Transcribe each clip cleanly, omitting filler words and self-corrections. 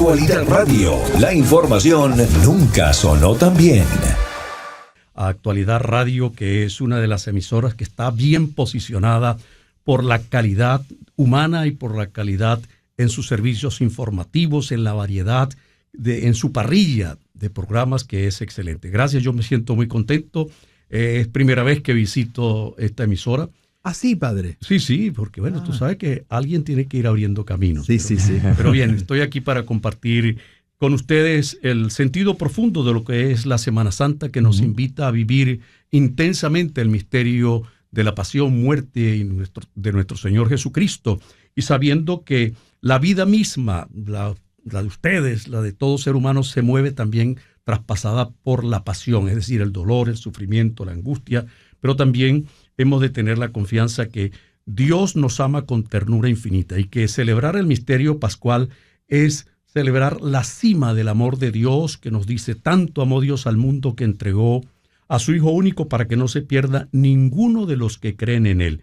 Actualidad Radio, la información nunca sonó tan bien. Actualidad Radio, que es una de las emisoras que está bien posicionada por la calidad humana y por la calidad en sus servicios informativos, en la variedad, en su parrilla de programas, que es excelente. Gracias, yo me siento muy contento. Es primera vez que visito esta emisora. ¿Ah, sí, padre? Sí, porque bueno, tú sabes que alguien tiene que ir abriendo caminos. Sí. Pero bien, estoy aquí para compartir con ustedes el sentido profundo de lo que es la Semana Santa, que nos invita a vivir intensamente el misterio de la pasión, muerte de nuestro Señor Jesucristo, y sabiendo que la vida misma, la de ustedes, la de todo ser humano, se mueve también traspasada por la pasión, es decir, el dolor, el sufrimiento, la angustia, pero también hemos de tener la confianza que Dios nos ama con ternura infinita y que celebrar el misterio pascual es celebrar la cima del amor de Dios, que nos dice: tanto amó Dios al mundo que entregó a su Hijo único para que no se pierda ninguno de los que creen en Él.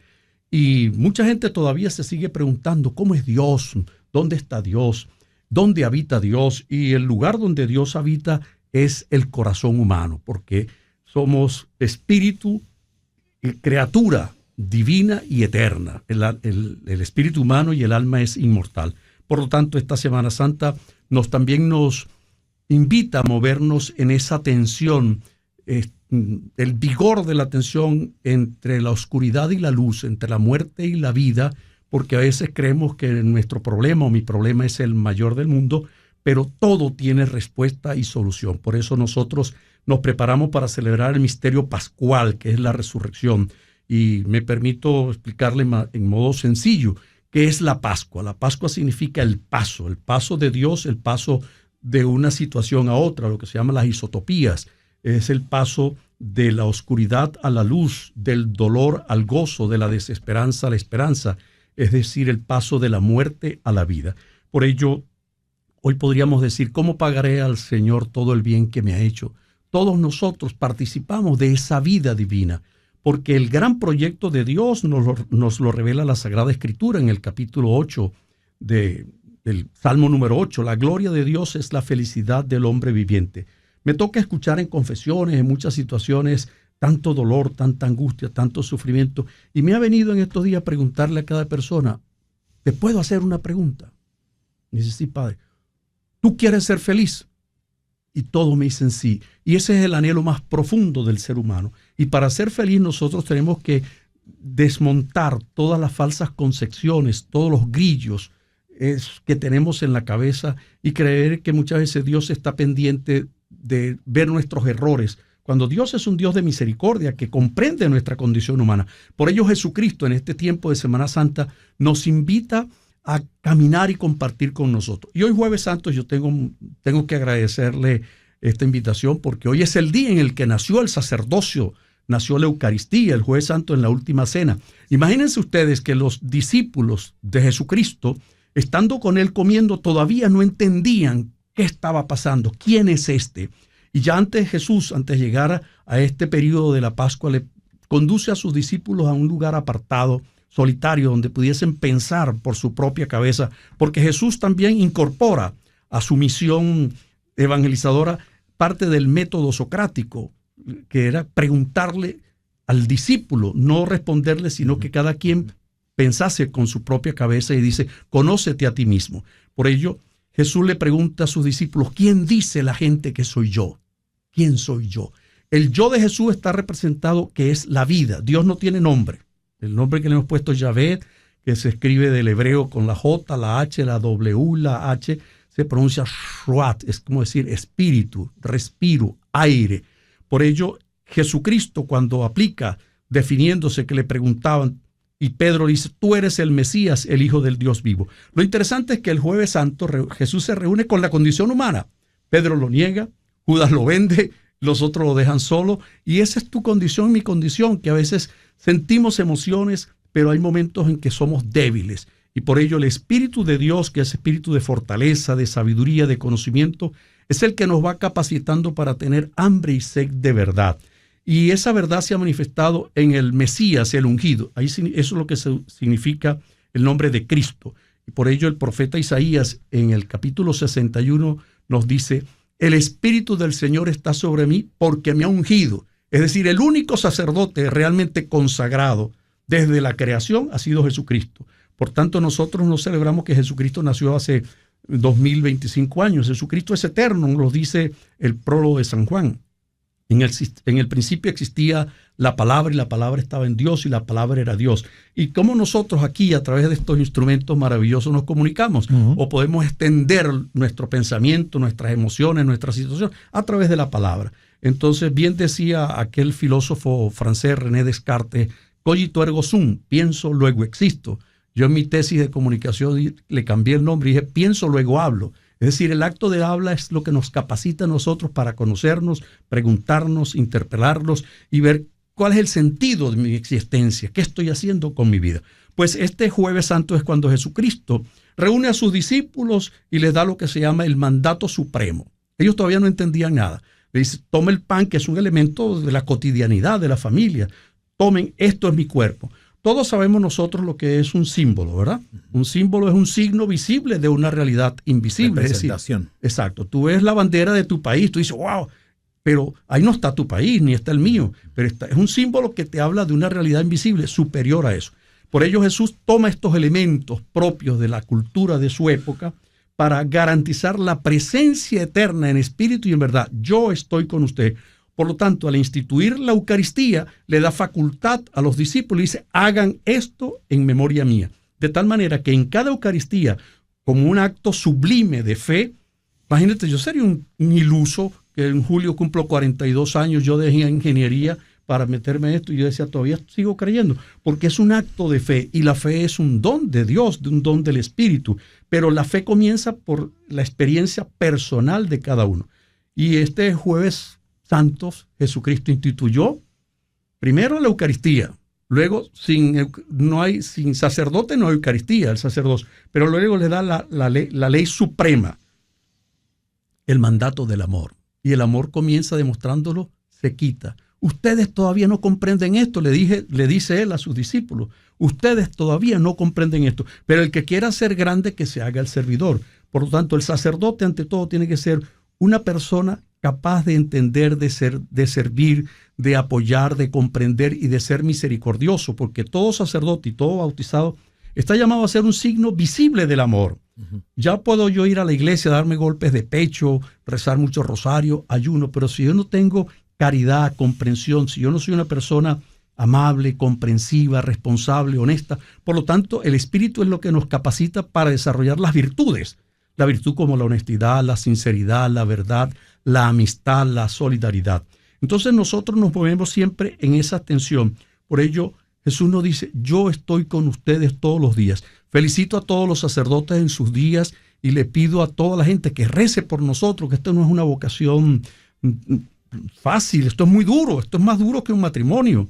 Y mucha gente todavía se sigue preguntando: ¿cómo es Dios? ¿Dónde está Dios? ¿Dónde habita Dios? Y el lugar donde Dios habita es el corazón humano, porque somos espíritu, criatura divina y eterna. El espíritu humano y el alma es inmortal. Por lo tanto, esta Semana Santa también nos invita a movernos en esa tensión, el vigor de la tensión entre la oscuridad y la luz, entre la muerte y la vida, porque a veces creemos que nuestro problema o mi problema es el mayor del mundo, pero todo tiene respuesta y solución. Por eso nosotros nos preparamos para celebrar el misterio pascual, que es la resurrección. Y me permito explicarle en modo sencillo qué es la Pascua. La Pascua significa el paso de Dios, el paso de una situación a otra, lo que se llama las isotopías. Es el paso de la oscuridad a la luz, del dolor al gozo, de la desesperanza a la esperanza, es decir, el paso de la muerte a la vida. Por ello, hoy podríamos decir: ¿cómo pagaré al Señor todo el bien que me ha hecho? Todos nosotros participamos de esa vida divina, porque el gran proyecto de Dios nos lo revela la Sagrada Escritura en el capítulo 8 del Salmo número 8. La gloria de Dios es la felicidad del hombre viviente. Me toca escuchar en confesiones, en muchas situaciones, tanto dolor, tanta angustia, tanto sufrimiento, y me ha venido en estos días preguntarle a cada persona: ¿te puedo hacer una pregunta? Y dice: sí, padre. ¿Tú quieres ser feliz? Y todos me dicen sí. Y ese es el anhelo más profundo del ser humano. Y para ser feliz nosotros tenemos que desmontar todas las falsas concepciones, todos los grillos que tenemos en la cabeza, y creer que muchas veces Dios está pendiente de ver nuestros errores, cuando Dios es un Dios de misericordia que comprende nuestra condición humana. Por ello Jesucristo, en este tiempo de Semana Santa, nos invita a caminar y compartir con nosotros. Y hoy, Jueves Santo, yo tengo que agradecerle esta invitación, porque hoy es el día en el que nació el sacerdocio, nació la Eucaristía, el Jueves Santo en la Última Cena. Imagínense ustedes que los discípulos de Jesucristo, estando con él comiendo, todavía no entendían qué estaba pasando, quién es este. Y ya Jesús, antes de llegar a este periodo de la Pascua, le conduce a sus discípulos a un lugar apartado, solitario, donde pudiesen pensar por su propia cabeza, porque Jesús también incorpora a su misión evangelizadora parte del método socrático, que era preguntarle al discípulo, no responderle, sino que cada quien pensase con su propia cabeza, y dice: conócete a ti mismo. Por ello, Jesús le pregunta a sus discípulos: ¿quién dice la gente que soy yo? ¿Quién soy yo? El yo de Jesús está representado, que es la vida. Dios no tiene nombre. El nombre que le hemos puesto, Yahvé, que se escribe del hebreo con la J, la H, la W, la H, se pronuncia Shruat, es como decir espíritu, respiro, aire. Por ello, Jesucristo, cuando aplica, definiéndose, que le preguntaban, y Pedro dice: tú eres el Mesías, el Hijo del Dios vivo. Lo interesante es que el Jueves Santo Jesús se reúne con la condición humana. Pedro lo niega, Judas lo vende, los otros lo dejan solo, y esa es tu condición, mi condición, que a veces sentimos emociones, pero hay momentos en que somos débiles. Y por ello el Espíritu de Dios, que es espíritu de fortaleza, de sabiduría, de conocimiento, es el que nos va capacitando para tener hambre y sed de verdad. Y esa verdad se ha manifestado en el Mesías, el ungido. Ahí eso es lo que significa el nombre de Cristo. Y por ello el profeta Isaías en el capítulo 61 nos dice: el Espíritu del Señor está sobre mí porque me ha ungido. Es decir, el único sacerdote realmente consagrado desde la creación ha sido Jesucristo. Por tanto, nosotros no celebramos que Jesucristo nació hace 2025 años. Jesucristo es eterno, nos lo dice el prólogo de San Juan. En el principio existía la palabra y la palabra estaba en Dios y la palabra era Dios. Y cómo nosotros aquí a través de estos instrumentos maravillosos nos comunicamos o podemos extender nuestro pensamiento, nuestras emociones, nuestra situación a través de la palabra. Entonces bien decía aquel filósofo francés René Descartes: cogito ergo sum, pienso luego existo. Yo en mi tesis de comunicación le cambié el nombre y dije pienso luego hablo. Es decir, el acto de habla es lo que nos capacita a nosotros para conocernos, preguntarnos, interpelarnos y ver cuál es el sentido de mi existencia, qué estoy haciendo con mi vida. Pues este Jueves Santo es cuando Jesucristo reúne a sus discípulos y les da lo que se llama el mandato supremo. Ellos todavía no entendían nada. Le dice: tome el pan, que es un elemento de la cotidianidad de la familia. Tomen, esto es mi cuerpo. Todos sabemos nosotros lo que es un símbolo, ¿verdad? Un símbolo es un signo visible de una realidad invisible. Representación. Es decir, exacto. Tú ves la bandera de tu país, tú dices, wow, pero ahí no está tu país, ni está el mío. Pero es un símbolo que te habla de una realidad invisible superior a eso. Por ello Jesús toma estos elementos propios de la cultura de su época para garantizar la presencia eterna en espíritu y en verdad. Yo estoy con usted. Por lo tanto, al instituir la Eucaristía, le da facultad a los discípulos y dice: hagan esto en memoria mía. De tal manera que en cada Eucaristía, como un acto sublime de fe, imagínate, yo sería un iluso que en julio cumplo 42 años, yo dejé ingeniería para meterme en esto y yo decía, todavía sigo creyendo, porque es un acto de fe y la fe es un don de Dios, un don del Espíritu, pero la fe comienza por la experiencia personal de cada uno. Y este Jueves Santos, Jesucristo instituyó primero la Eucaristía, luego sin sacerdote no hay Eucaristía, el sacerdocio, pero luego le da la ley suprema, el mandato del amor. Y el amor comienza demostrándolo, se quita. Ustedes todavía no comprenden esto, le dice él a sus discípulos. Ustedes todavía no comprenden esto, pero el que quiera ser grande, que se haga el servidor. Por lo tanto, el sacerdote ante todo tiene que ser una persona capaz de entender, de servir, de apoyar, de comprender y de ser misericordioso, porque todo sacerdote y todo bautizado está llamado a ser un signo visible del amor. Ya puedo yo ir a la iglesia, darme golpes de pecho, rezar mucho rosario, ayuno, pero si yo no tengo caridad, comprensión, si yo no soy una persona amable, comprensiva, responsable, honesta, por lo tanto el Espíritu es lo que nos capacita para desarrollar las virtudes. La virtud como la honestidad, la sinceridad, la verdad, la amistad, la solidaridad. Entonces nosotros nos movemos siempre en esa tensión. Por ello Jesús nos dice: yo estoy con ustedes todos los días. Felicito a todos los sacerdotes en sus días y le pido a toda la gente que rece por nosotros, que esto no es una vocación fácil, esto es muy duro, esto es más duro que un matrimonio.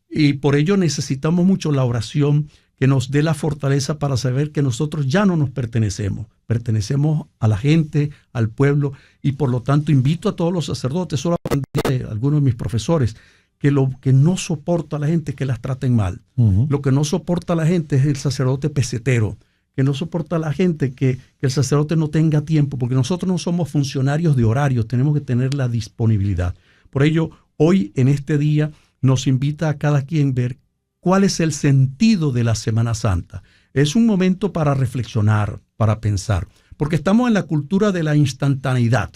Y por ello necesitamos mucho la oración que nos dé la fortaleza para saber que nosotros ya no nos pertenecemos. Pertenecemos a la gente, al pueblo, y por lo tanto invito a todos los sacerdotes, solo aprendí de algunos de mis profesores, que lo que no soporta a la gente es que las traten mal. Lo que no soporta a la gente es el sacerdote pesetero, que no soporta a la gente que el sacerdote no tenga tiempo, porque nosotros no somos funcionarios de horarios, tenemos que tener la disponibilidad. Por ello, hoy en este día nos invita a cada quien ver cuál es el sentido de la Semana Santa. Es un momento para reflexionar, para pensar, porque estamos en la cultura de la instantaneidad,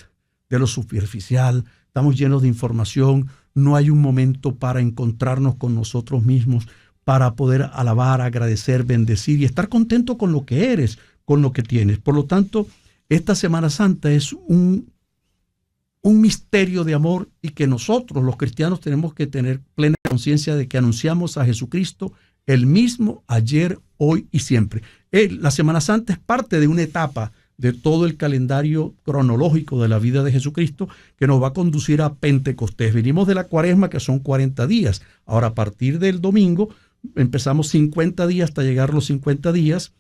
de lo superficial, estamos llenos de información, no hay un momento para encontrarnos con nosotros mismos, para poder alabar, agradecer, bendecir y estar contento con lo que eres, con lo que tienes. Por lo tanto, esta Semana Santa es un misterio de amor y que nosotros, los cristianos, tenemos que tener plena conciencia de que anunciamos a Jesucristo el mismo ayer, hoy y siempre. La Semana Santa es parte de una etapa de todo el calendario cronológico de la vida de Jesucristo que nos va a conducir a Pentecostés. Venimos de la Cuaresma, que son 40 días. Ahora, a partir del domingo, empezamos 50 días hasta llegar a los 50 días,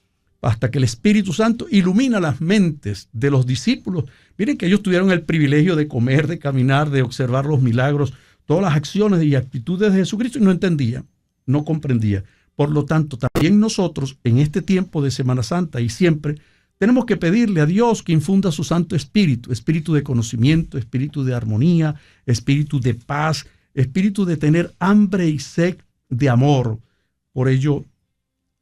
hasta que el Espíritu Santo ilumina las mentes de los discípulos. Miren que ellos tuvieron el privilegio de comer, de caminar, de observar los milagros, todas las acciones y actitudes de Jesucristo, y no entendían, no comprendían. Por lo tanto, también nosotros en este tiempo de Semana Santa y siempre tenemos que pedirle a Dios que infunda su Santo Espíritu, espíritu de conocimiento, espíritu de armonía, espíritu de paz, espíritu de tener hambre y sed de amor. Por ello,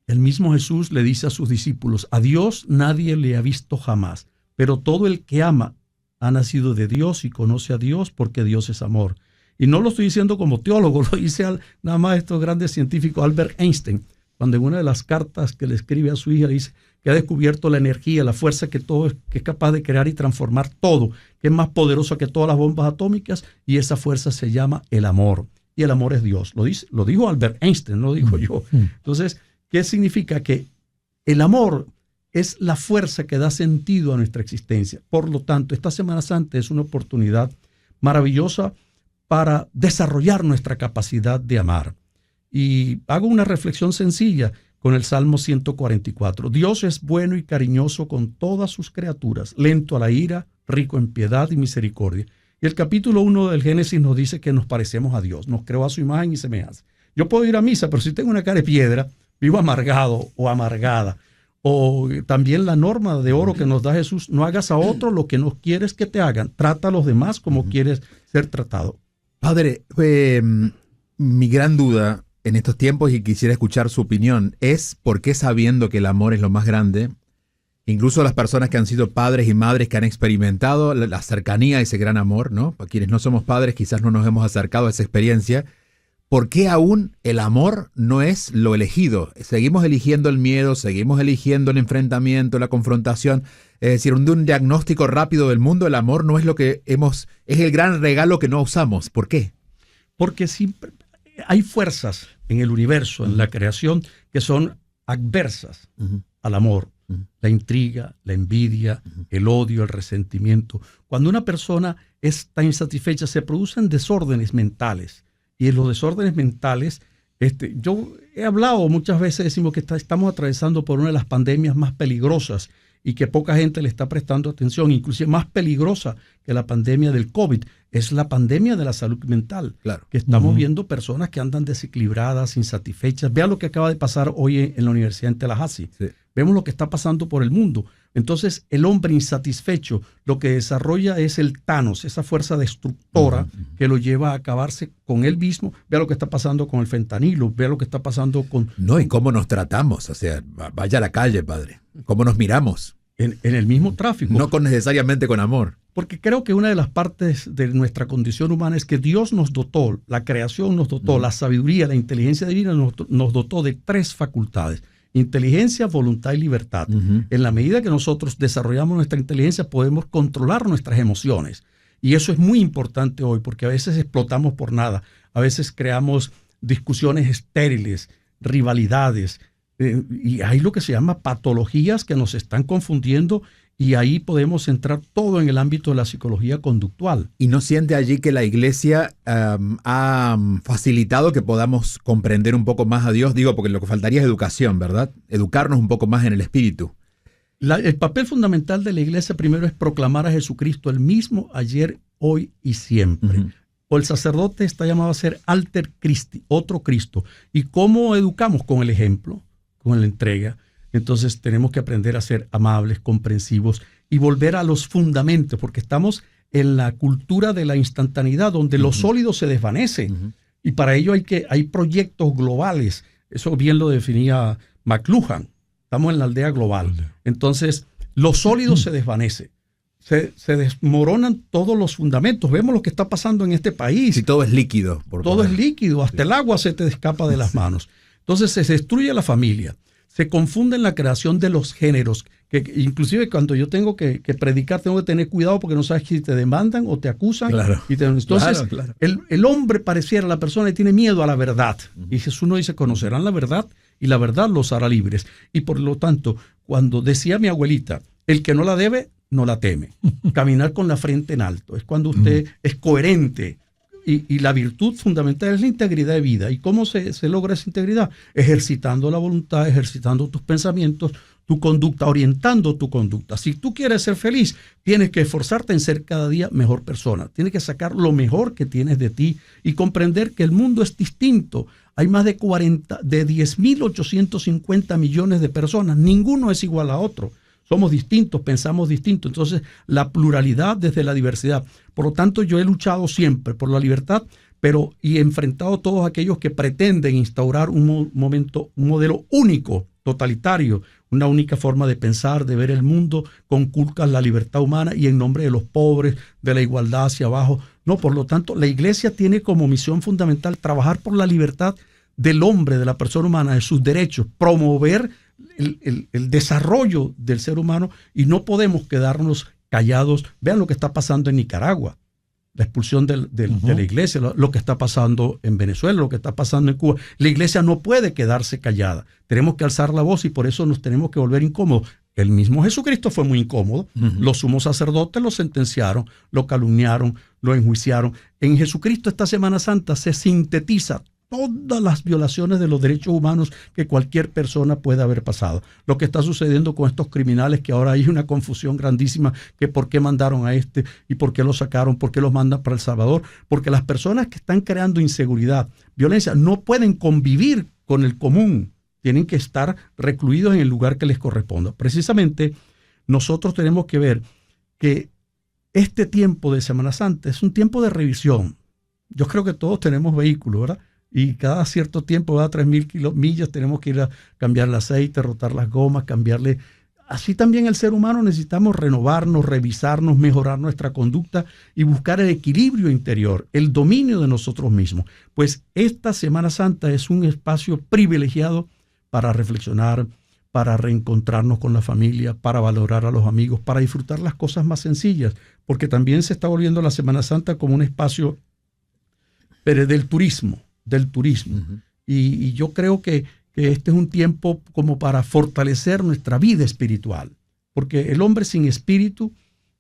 el mismo Jesús le dice a sus discípulos, a Dios nadie le ha visto jamás, pero todo el que ama ha nacido de Dios y conoce a Dios porque Dios es amor. Y no lo estoy diciendo como teólogo, lo dice nada más estos grandes científicos, Albert Einstein, cuando en una de las cartas que le escribe a su hija dice que ha descubierto la energía, la fuerza que es capaz de crear y transformar todo, que es más poderosa que todas las bombas atómicas, y esa fuerza se llama el amor. Y el amor es Dios. Lo dijo Albert Einstein, no lo digo yo. Entonces, ¿qué significa? Que el amor es la fuerza que da sentido a nuestra existencia. Por lo tanto, esta Semana Santa es una oportunidad maravillosa para desarrollar nuestra capacidad de amar. Y hago una reflexión sencilla con el Salmo 144. Dios es bueno y cariñoso con todas sus criaturas, lento a la ira, rico en piedad y misericordia. Y el capítulo 1 del Génesis nos dice que nos parecemos a Dios, nos creó a su imagen y semejanza. Yo puedo ir a misa, pero si tengo una cara de piedra, vivo amargado o amargada. O también la norma de oro que nos da Jesús, no hagas a otro lo que no quieres que te hagan, trata a los demás como quieres ser tratado. Padre, mi gran duda en estos tiempos, y quisiera escuchar su opinión, es por qué, sabiendo que el amor es lo más grande, incluso las personas que han sido padres y madres que han experimentado la cercanía a ese gran amor, ¿no? Para quienes no somos padres quizás no nos hemos acercado a esa experiencia, ¿por qué aún el amor no es lo elegido? Seguimos eligiendo el miedo, seguimos eligiendo el enfrentamiento, la confrontación. Es decir, un diagnóstico rápido del mundo, el amor no es lo que es el gran regalo que no usamos. ¿Por qué? Porque siempre hay fuerzas en el universo, en la creación, que son adversas al amor. La intriga, la envidia, el odio, el resentimiento. Cuando una persona está insatisfecha, se producen desórdenes mentales. Y en los desórdenes mentales, yo he hablado muchas veces, decimos que estamos atravesando por una de las pandemias más peligrosas y que poca gente le está prestando atención, inclusive más peligrosa que la pandemia del COVID, es la pandemia de la salud mental. Claro. Que estamos viendo personas que andan desequilibradas, insatisfechas. Vean lo que acaba de pasar hoy en la Universidad en Tallahassee. Sí. Vemos lo que está pasando por el mundo. Entonces, el hombre insatisfecho lo que desarrolla es el Thanos, esa fuerza destructora que lo lleva a acabarse con él mismo. Vea lo que está pasando con el fentanilo, vea lo que está pasando con... No, y cómo nos tratamos, o sea, vaya a la calle, padre. Cómo nos miramos. En el mismo tráfico. No necesariamente con amor. Porque creo que una de las partes de nuestra condición humana es que Dios nos dotó, la creación nos dotó, la sabiduría, la inteligencia divina nos dotó de 3 facultades. Inteligencia, voluntad y libertad. En la medida que nosotros desarrollamos nuestra inteligencia, podemos controlar nuestras emociones. Y eso es muy importante hoy, porque a veces explotamos por nada. A veces creamos discusiones estériles, rivalidades. Y hay lo que se llama patologías que nos están confundiendo, y ahí podemos entrar todo en el ámbito de la psicología conductual. ¿Y no siente allí que la Iglesia ha facilitado que podamos comprender un poco más a Dios? Digo, porque lo que faltaría es educación, ¿verdad? Educarnos un poco más en el espíritu. El papel fundamental de la Iglesia primero es proclamar a Jesucristo el mismo ayer, hoy y siempre. O el sacerdote está llamado a ser alter Christi, otro Cristo. ¿Y cómo educamos? Con el ejemplo, con la entrega. Entonces tenemos que aprender a ser amables, comprensivos y volver a los fundamentos, porque estamos en la cultura de la instantaneidad, donde lo sólido se desvanece. Y para ello hay proyectos globales. Eso bien lo definía McLuhan. Estamos en la aldea global. Entonces, lo sólido se desvanece. Se desmoronan todos los fundamentos. Vemos lo que está pasando en este país. Y todo es líquido. Todo es líquido. Hasta el agua se te escapa de las manos. Entonces, se destruye la familia. Se confunde en la creación de los géneros, que inclusive cuando yo tengo que predicar, tengo que tener cuidado porque no sabes si te demandan o te acusan. Claro. Entonces, claro. El hombre pareciera, la persona que tiene miedo a la verdad. Y Jesús nos dice, conocerán la verdad y la verdad los hará libres. Y por lo tanto, cuando decía mi abuelita, el que no la debe, no la teme. Caminar con la frente en alto. Es cuando usted es coherente. Y la virtud fundamental es la integridad de vida. ¿Y cómo se logra esa integridad? Ejercitando la voluntad, ejercitando tus pensamientos, tu conducta, orientando tu conducta. Si tú quieres ser feliz, tienes que esforzarte en ser cada día mejor persona. Tienes que sacar lo mejor que tienes de ti y comprender que el mundo es distinto. Hay más de 10.850 millones de personas. Ninguno es igual a otro. Somos distintos, pensamos distinto. Entonces, la pluralidad desde la diversidad. Por lo tanto, yo he luchado siempre por la libertad, y he enfrentado a todos aquellos que pretenden instaurar un modelo único, totalitario, una única forma de pensar, de ver el mundo, conculcan la libertad humana y en nombre de los pobres, de la igualdad hacia abajo. No, por lo tanto, la Iglesia tiene como misión fundamental trabajar por la libertad del hombre, de la persona humana, de sus derechos, promover el desarrollo del ser humano, y no podemos quedarnos callados. Vean lo que está pasando en Nicaragua, la expulsión de la iglesia, lo que está pasando en Venezuela, lo que está pasando en Cuba. La iglesia no puede quedarse callada. Tenemos que alzar la voz y por eso nos tenemos que volver incómodos. El mismo Jesucristo fue muy incómodo. Los sumos sacerdotes lo sentenciaron, lo calumniaron, lo enjuiciaron. En Jesucristo esta Semana Santa se sintetiza todas las violaciones de los derechos humanos que cualquier persona puede haber pasado. Lo que está sucediendo con estos criminales, que ahora hay una confusión grandísima, que por qué mandaron a este y por qué lo sacaron, por qué los mandan para El Salvador, porque las personas que están creando inseguridad, violencia, no pueden convivir con el común, tienen que estar recluidos en el lugar que les corresponda. Precisamente nosotros tenemos que ver que este tiempo de Semana Santa es un tiempo de revisión. Yo creo que todos tenemos vehículos, ¿verdad? Y cada cierto tiempo, cada 3.000 millas, tenemos que ir a cambiar el aceite, rotar las gomas, cambiarle. Así también el ser humano necesitamos renovarnos, revisarnos, mejorar nuestra conducta y buscar el equilibrio interior, el dominio de nosotros mismos. Pues esta Semana Santa es un espacio privilegiado para reflexionar, para reencontrarnos con la familia, para valorar a los amigos, para disfrutar las cosas más sencillas, porque también se está volviendo la Semana Santa como un espacio del turismo. Y yo creo que este es un tiempo como para fortalecer nuestra vida espiritual, porque el hombre sin espíritu,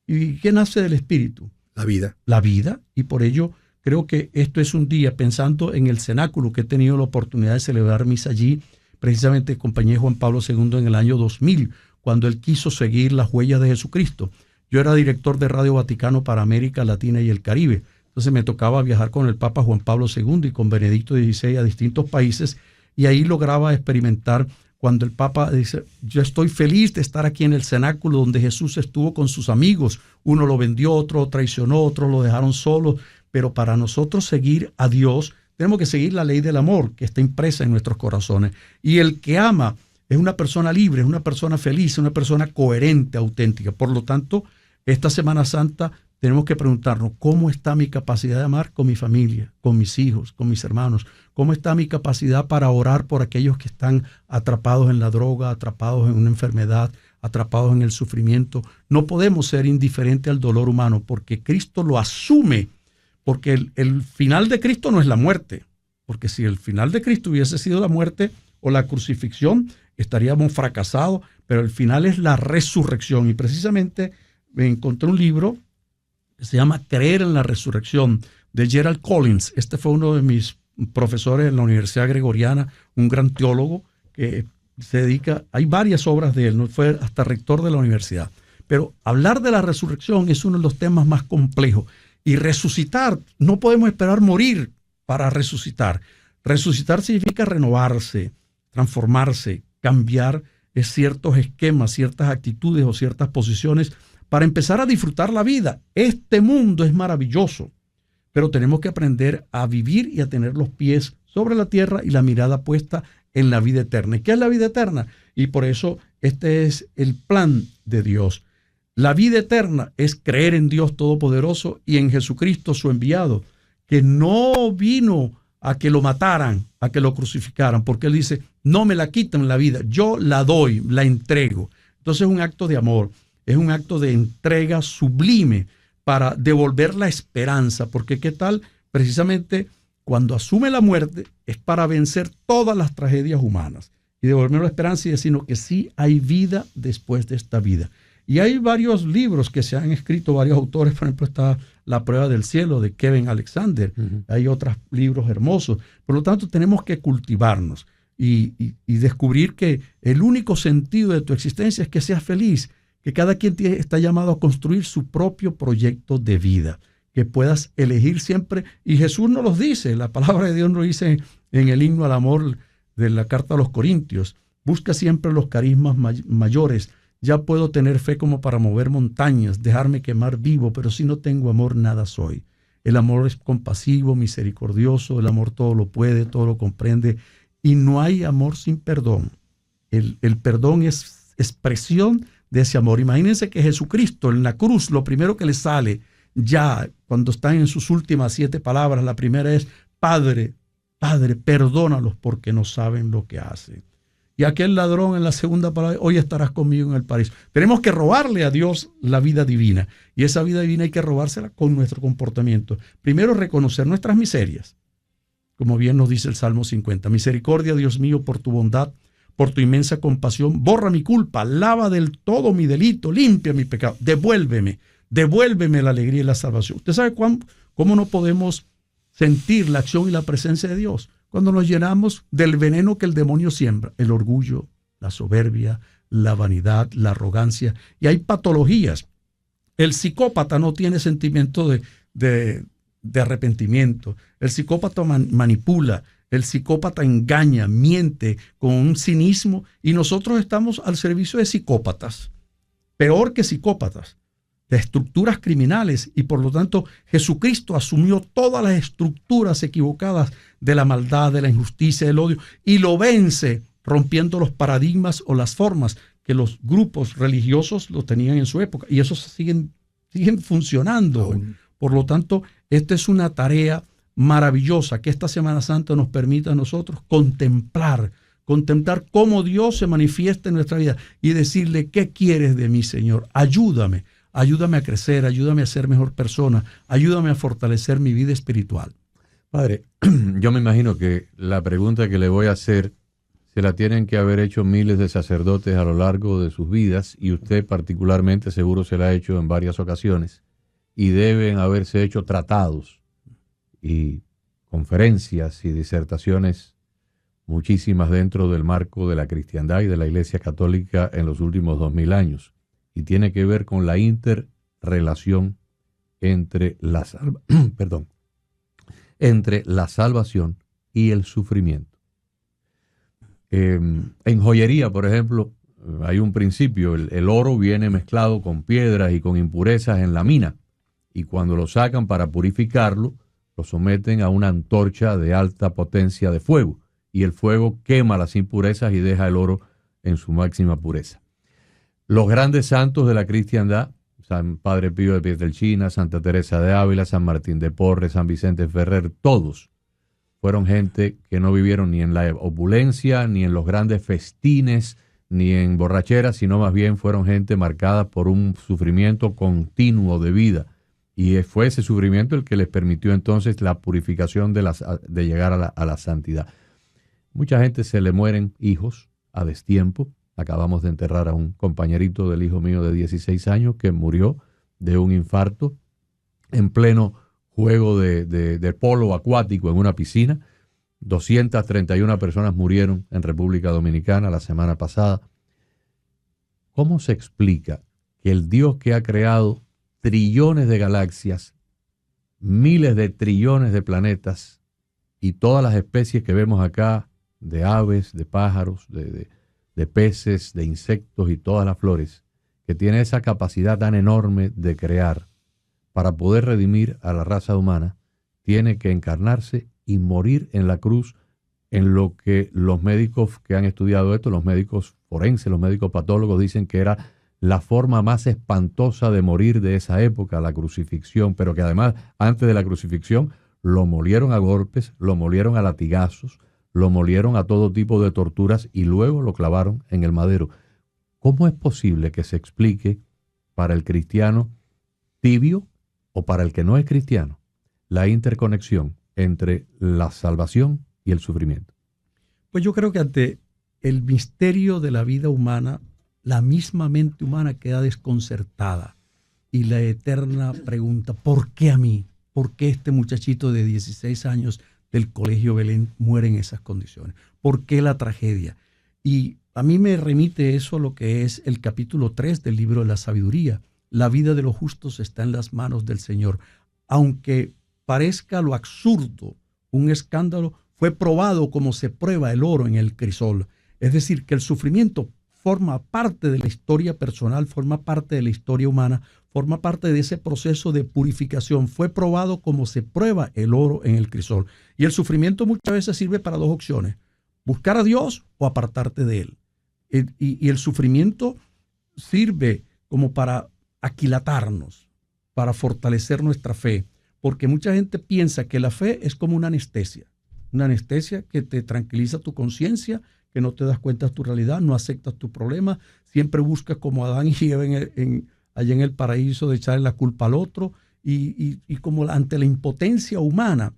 ¿y qué nace del espíritu? La vida, y por ello creo que esto es un día, pensando en el cenáculo que he tenido la oportunidad de celebrar misa allí, precisamente acompañé a Juan Pablo II en el año 2000, cuando él quiso seguir las huellas de Jesucristo. Yo era director de Radio Vaticano para América Latina y el Caribe. Entonces me tocaba viajar con el Papa Juan Pablo II y con Benedicto XVI a distintos países, y ahí lograba experimentar cuando el Papa dice: yo estoy feliz de estar aquí en el cenáculo donde Jesús estuvo con sus amigos. Uno lo vendió, otro lo traicionó, otro lo dejaron solo, pero para nosotros seguir a Dios tenemos que seguir la ley del amor que está impresa en nuestros corazones. Y el que ama es una persona libre, es una persona feliz, es una persona coherente, auténtica. Por lo tanto, esta Semana Santa tenemos que preguntarnos: ¿cómo está mi capacidad de amar con mi familia, con mis hijos, con mis hermanos? ¿Cómo está mi capacidad para orar por aquellos que están atrapados en la droga, atrapados en una enfermedad, atrapados en el sufrimiento? No podemos ser indiferentes al dolor humano, porque Cristo lo asume, porque el final de Cristo no es la muerte, porque si el final de Cristo hubiese sido la muerte o la crucifixión, estaríamos fracasados, pero el final es la resurrección. Y precisamente me encontré un libro que se llama Creer en la Resurrección, de Gerald Collins. Este fue uno de mis profesores en la Universidad Gregoriana, un gran teólogo que se dedica, hay varias obras de él, ¿no? Fue hasta rector de la universidad. Pero hablar de la resurrección es uno de los temas más complejos. Y resucitar, no podemos esperar morir para resucitar. Resucitar significa renovarse, transformarse, cambiar ciertos esquemas, ciertas actitudes o ciertas posiciones para empezar a disfrutar la vida. Este mundo es maravilloso, pero tenemos que aprender a vivir y a tener los pies sobre la tierra y la mirada puesta en la vida eterna. ¿Y qué es la vida eterna? Y por eso este es el plan de Dios. La vida eterna es creer en Dios Todopoderoso y en Jesucristo, su enviado, que no vino a que lo mataran, a que lo crucificaran, porque Él dice: no me la quitan la vida, yo la doy, la entrego. Entonces es un acto de amor, es un acto de entrega sublime para devolver la esperanza, porque ¿qué tal? Precisamente cuando asume la muerte es para vencer todas las tragedias humanas y devolver la esperanza y decirnos que sí hay vida después de esta vida. Y hay varios libros que se han escrito, varios autores. Por ejemplo, está La Prueba del Cielo, de Kevin Alexander. Hay otros libros hermosos. Por lo tanto, tenemos que cultivarnos. y descubrir que el único sentido de tu existencia es que seas feliz, que cada quien está llamado a construir su propio proyecto de vida, que puedas elegir siempre, y Jesús nos los dice, la palabra de Dios nos dice en el himno al amor de la carta a los Corintios, busca siempre los carismas mayores. Ya puedo tener fe como para mover montañas, dejarme quemar vivo, pero si no tengo amor, nada soy. El amor es compasivo, misericordioso, el amor todo lo puede, todo lo comprende, y no hay amor sin perdón. El perdón es expresión de ese amor. Imagínense que Jesucristo en la cruz, lo primero que le sale, ya cuando están en sus últimas 7 palabras, la primera es, Padre, Padre, perdónalos porque no saben lo que hacen. Y aquel ladrón en la segunda palabra, hoy estarás conmigo en el paraíso. Tenemos que robarle a Dios la vida divina. Y esa vida divina hay que robársela con nuestro comportamiento. Primero, reconocer nuestras miserias. Como bien nos dice el Salmo 50. Misericordia, Dios mío, por tu bondad, por tu inmensa compasión. Borra mi culpa, lava del todo mi delito, limpia mi pecado. Devuélveme la alegría y la salvación. ¿Usted sabe cómo no podemos sentir la acción y la presencia de Dios? Cuando nos llenamos del veneno que el demonio siembra, el orgullo, la soberbia, la vanidad, la arrogancia, y hay patologías. El psicópata no tiene sentimiento de arrepentimiento, el psicópata manipula, el psicópata engaña, miente con un cinismo, y nosotros estamos al servicio de psicópatas, peor que psicópatas, de estructuras criminales, y por lo tanto Jesucristo asumió todas las estructuras equivocadas de la maldad, de la injusticia, del odio, y lo vence rompiendo los paradigmas o las formas que los grupos religiosos lo tenían en su época, y esos siguen funcionando hoy. Por lo tanto, esta es una tarea maravillosa que esta Semana Santa nos permite a nosotros contemplar cómo Dios se manifiesta en nuestra vida y decirle, ¿qué quieres de mí, Señor? Ayúdame a crecer, ayúdame a ser mejor persona, ayúdame a fortalecer mi vida espiritual. Padre, yo me imagino que la pregunta que le voy a hacer se la tienen que haber hecho miles de sacerdotes a lo largo de sus vidas, y usted particularmente seguro se la ha hecho en varias ocasiones, y deben haberse hecho tratados y conferencias y disertaciones, muchísimas dentro del marco de la cristiandad y de la Iglesia Católica en los últimos 2000 años. Y tiene que ver con la interrelación entre entre la salvación y el sufrimiento. En joyería, por ejemplo, hay un principio, el oro viene mezclado con piedras y con impurezas en la mina, y cuando lo sacan para purificarlo, lo someten a una antorcha de alta potencia de fuego, y el fuego quema las impurezas y deja el oro en su máxima pureza. Los grandes santos de la cristiandad, San Padre Pío de Pietrelcina, Santa Teresa de Ávila, San Martín de Porres, San Vicente Ferrer, todos fueron gente que no vivieron ni en la opulencia, ni en los grandes festines, ni en borracheras, sino más bien fueron gente marcada por un sufrimiento continuo de vida. Y fue ese sufrimiento el que les permitió entonces la purificación de llegar a la santidad. Mucha gente se le mueren hijos a destiempo. Acabamos de enterrar a un compañerito del hijo mío de 16 años que murió de un infarto en pleno juego de polo acuático en una piscina. 231 personas murieron en República Dominicana la semana pasada. ¿Cómo se explica que el Dios que ha creado trillones de galaxias, miles de trillones de planetas y todas las especies que vemos acá, de aves, de pájaros, de peces, de insectos y todas las flores, que tiene esa capacidad tan enorme de crear para poder redimir a la raza humana, tiene que encarnarse y morir en la cruz, en lo que los médicos que han estudiado esto, los médicos forenses, los médicos patólogos, dicen que era la forma más espantosa de morir de esa época, la crucifixión, pero que además, antes de la crucifixión, lo molieron a golpes, lo molieron a latigazos, lo molieron a todo tipo de torturas y luego lo clavaron en el madero. ¿Cómo es posible que se explique para el cristiano tibio o para el que no es cristiano la interconexión entre la salvación y el sufrimiento? Pues yo creo que ante el misterio de la vida humana, la misma mente humana queda desconcertada, y la eterna pregunta, ¿por qué a mí? ¿Por qué este muchachito de 16 años del Colegio Belén muere en esas condiciones. ¿Por qué la tragedia? Y a mí me remite eso a lo que es el capítulo 3 del libro de la sabiduría. La vida de los justos está en las manos del Señor. Aunque parezca lo absurdo, un escándalo, fue probado como se prueba el oro en el crisol. Es decir, que el sufrimiento forma parte de la historia personal, forma parte de la historia humana, forma parte de ese proceso de purificación. Fue probado como se prueba el oro en el crisol. Y el sufrimiento muchas veces sirve para dos opciones: buscar a Dios o apartarte de Él. Y el sufrimiento sirve como para aquilatarnos, para fortalecer nuestra fe, porque mucha gente piensa que la fe es como una anestesia que te tranquiliza tu conciencia, que no te das cuenta de tu realidad, no aceptas tu problema, siempre buscas como Adán y Eva allá en el paraíso de echarle la culpa al otro, y como ante la impotencia humana,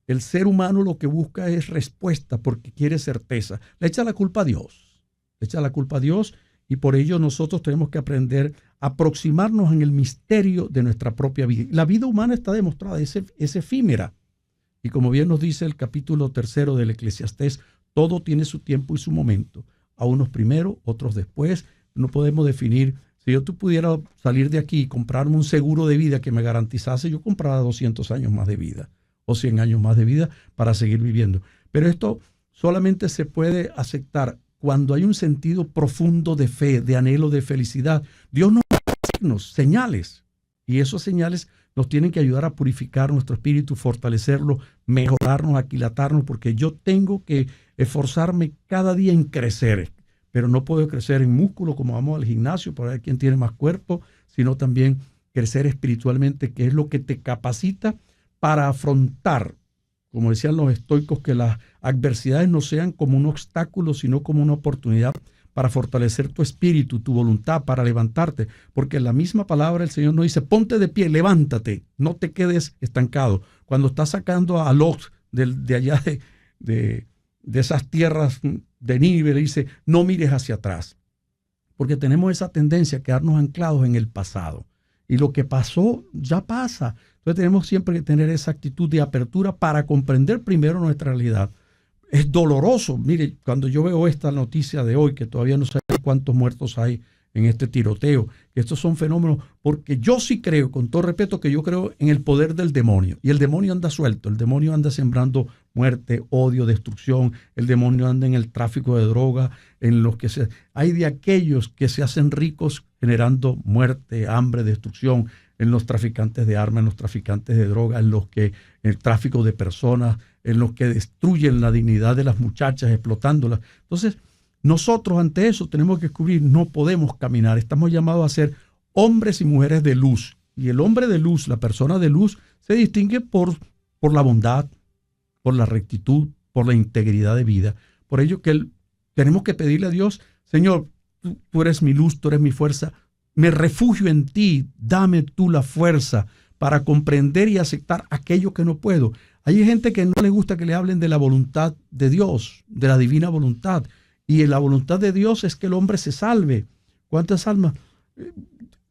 el ser humano lo que busca es respuesta porque quiere certeza. Le echa la culpa a Dios, y por ello nosotros tenemos que aprender a aproximarnos en el misterio de nuestra propia vida. La vida humana está demostrada, es efímera. Y como bien nos dice el capítulo 3 del Eclesiastés, todo tiene su tiempo y su momento. A unos primero, otros después. No podemos definir. Si yo pudiera salir de aquí y comprarme un seguro de vida que me garantizase, yo comprara 200 años más de vida o 100 años más de vida para seguir viviendo. Pero esto solamente se puede aceptar cuando hay un sentido profundo de fe, de anhelo, de felicidad. Dios nos da signos, señales, y esos señales nos tienen que ayudar a purificar nuestro espíritu, fortalecerlo, mejorarnos, aquilatarnos, porque yo tengo que esforzarme cada día en crecer, pero no puedo crecer en músculo como vamos al gimnasio para ver quién tiene más cuerpo, sino también crecer espiritualmente, que es lo que te capacita para afrontar, como decían los estoicos, que las adversidades no sean como un obstáculo, sino como una oportunidad para fortalecer tu espíritu, tu voluntad, para levantarte. Porque en la misma palabra el Señor nos dice, ponte de pie, levántate, no te quedes estancado. Cuando estás sacando a Lot de allá de esas tierras de Nínive, le dice, no mires hacia atrás. Porque tenemos esa tendencia a quedarnos anclados en el pasado. Y lo que pasó, ya pasa. Entonces tenemos siempre que tener esa actitud de apertura para comprender primero nuestra realidad. Es doloroso. Mire, cuando yo veo esta noticia de hoy, que todavía no sé cuántos muertos hay en este tiroteo, que estos son fenómenos, porque yo sí creo, con todo respeto, que yo creo en el poder del demonio. Y el demonio anda suelto, el demonio anda sembrando muerte, odio, destrucción, el demonio anda en el tráfico de droga, en los que hay de aquellos que se hacen ricos generando muerte, hambre, destrucción, en los traficantes de armas, en los traficantes de droga, en el tráfico de personas, en los que destruyen la dignidad de las muchachas, explotándolas. Entonces, nosotros ante eso tenemos que descubrir, no podemos caminar. Estamos llamados a ser hombres y mujeres de luz. Y el hombre de luz, la persona de luz, se distingue por la bondad, por la rectitud, por la integridad de vida. Por ello que tenemos que pedirle a Dios, Señor, tú eres mi luz, tú eres mi fuerza. Me refugio en ti, dame tú la fuerza para comprender y aceptar aquello que no puedo. Hay gente que no le gusta que le hablen de la voluntad de Dios, de la divina voluntad. Y la voluntad de Dios es que el hombre se salve. ¿Cuántas almas?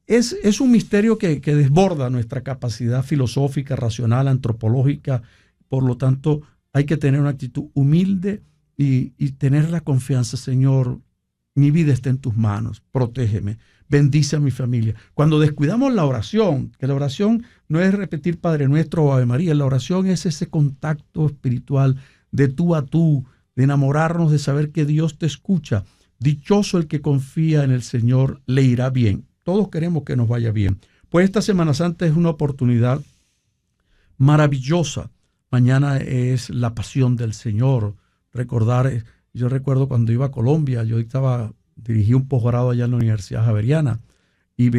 Es un misterio que desborda nuestra capacidad filosófica, racional, antropológica. Por lo tanto, hay que tener una actitud humilde y tener la confianza, Señor, mi vida está en tus manos, protégeme, bendice a mi familia. Cuando descuidamos la oración, que la oración no es repetir Padre Nuestro o Ave María, la oración es ese contacto espiritual de tú a tú, de enamorarnos, de saber que Dios te escucha. Dichoso el que confía en el Señor, le irá bien. Todos queremos que nos vaya bien. Pues esta Semana Santa es una oportunidad maravillosa. Mañana es la Pasión del Señor. Recordar, yo recuerdo cuando iba a Colombia, dirigí un posgrado allá en la Universidad Javeriana y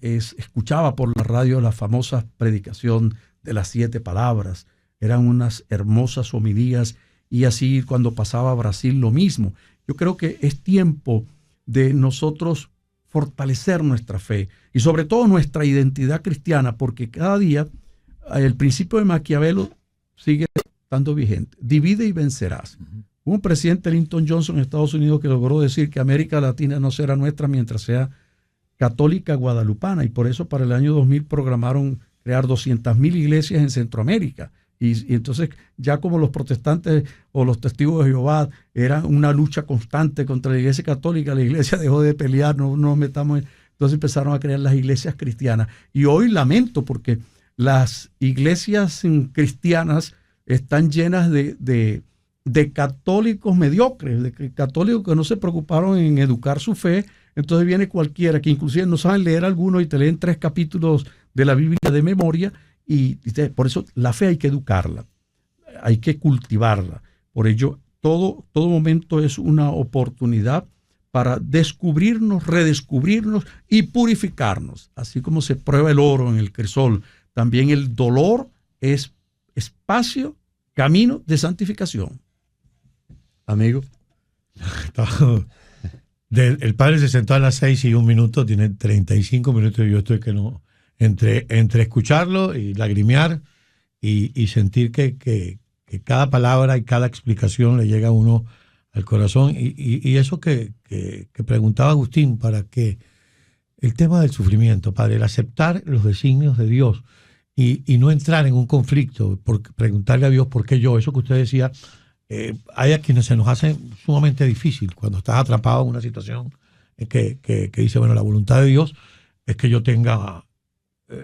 escuchaba por la radio la famosa predicación de las 7 palabras. Eran unas hermosas homilías. Y así cuando pasaba a Brasil lo mismo. Yo creo que es tiempo de nosotros fortalecer nuestra fe y sobre todo nuestra identidad cristiana, porque cada día el principio de Maquiavelo sigue estando vigente. Divide y vencerás. Hubo un presidente, Lyndon Johnson, en Estados Unidos, que logró decir que América Latina no será nuestra mientras sea católica guadalupana, y por eso para el año 2000 programaron crear 200,000 iglesias en Centroamérica. Y entonces ya como los protestantes o los testigos de Jehová eran una lucha constante contra la iglesia católica, la iglesia dejó de pelear, no nos metamos en... Entonces empezaron a crear las iglesias cristianas. Y hoy lamento porque las iglesias cristianas están llenas de católicos mediocres, de católicos que no se preocuparon en educar su fe. Entonces viene cualquiera que inclusive no saben leer algunos y te leen 3 capítulos de la Biblia de memoria. Y por eso la fe hay que educarla, hay que cultivarla. Por ello, todo momento es una oportunidad para descubrirnos, redescubrirnos y purificarnos. Así como se prueba el oro en el crisol, también el dolor es espacio, camino de santificación. Amigo. El padre se sentó a las 6:01, tiene 35 minutos y yo estoy que no... Entre escucharlo y lagrimear y sentir que cada palabra y cada explicación le llega a uno al corazón. Y eso que preguntaba Agustín, para que el tema del sufrimiento, padre, el aceptar los designios de Dios y no entrar en un conflicto, preguntarle a Dios por qué yo, eso que usted decía, hay a quienes se nos hace sumamente difícil cuando estás atrapado en una situación que dice, bueno, la voluntad de Dios es que yo tenga